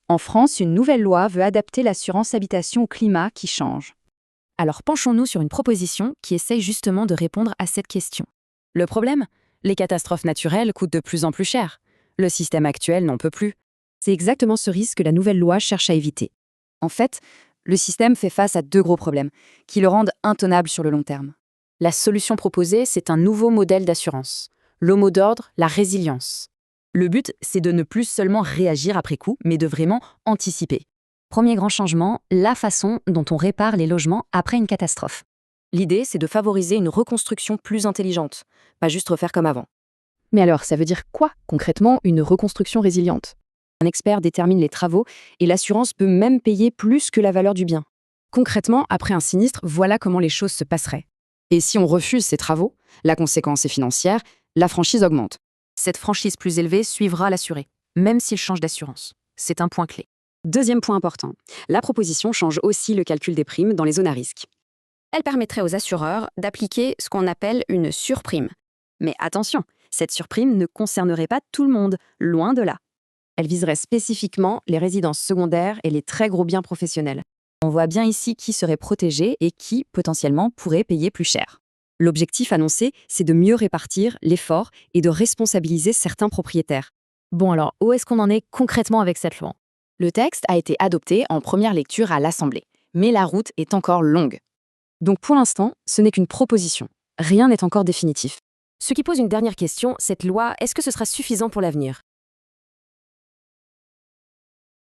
En France, une nouvelle loi veut adapter l'assurance habitation au climat qui change. Alors penchons-nous sur une proposition qui essaye justement de répondre à cette question. Le problème? Les catastrophes naturelles coûtent de plus en plus cher. Le système actuel n'en peut plus. C'est exactement ce risque que la nouvelle loi cherche à éviter. En fait, le système fait face à deux gros problèmes, qui le rendent intenable sur le long terme. La solution proposée, c'est un nouveau modèle d'assurance. Le mot d'ordre, la résilience. Le but, c'est de ne plus seulement réagir après coup, mais de vraiment anticiper. Premier grand changement, la façon dont on répare les logements après une catastrophe. L'idée, c'est de favoriser une reconstruction plus intelligente, pas juste refaire comme avant. Mais alors, ça veut dire quoi, concrètement, une reconstruction résiliente? Un expert détermine les travaux et l'assurance peut même payer plus que la valeur du bien. Concrètement, après un sinistre, voilà comment les choses se passeraient. Et si on refuse ces travaux, la conséquence est financière, la franchise augmente. Cette franchise plus élevée suivra l'assuré, même s'il change d'assurance. C'est un point clé. Deuxième point important, la proposition change aussi le calcul des primes dans les zones à risque. Elle permettrait aux assureurs d'appliquer ce qu'on appelle une surprime. Mais attention, cette surprime ne concernerait pas tout le monde, loin de là. Elle viserait spécifiquement les résidences secondaires et les très gros biens professionnels. On voit bien ici qui serait protégé et qui, potentiellement, pourrait payer plus cher. L'objectif annoncé, c'est de mieux répartir l'effort et de responsabiliser certains propriétaires. Bon alors, où est-ce qu'on en est concrètement avec cette loi? Le texte a été adopté en première lecture à l'Assemblée, mais la route est encore longue. Donc pour l'instant, ce n'est qu'une proposition. Rien n'est encore définitif. Ce qui pose une dernière question, cette loi, est-ce que ce sera suffisant pour l'avenir?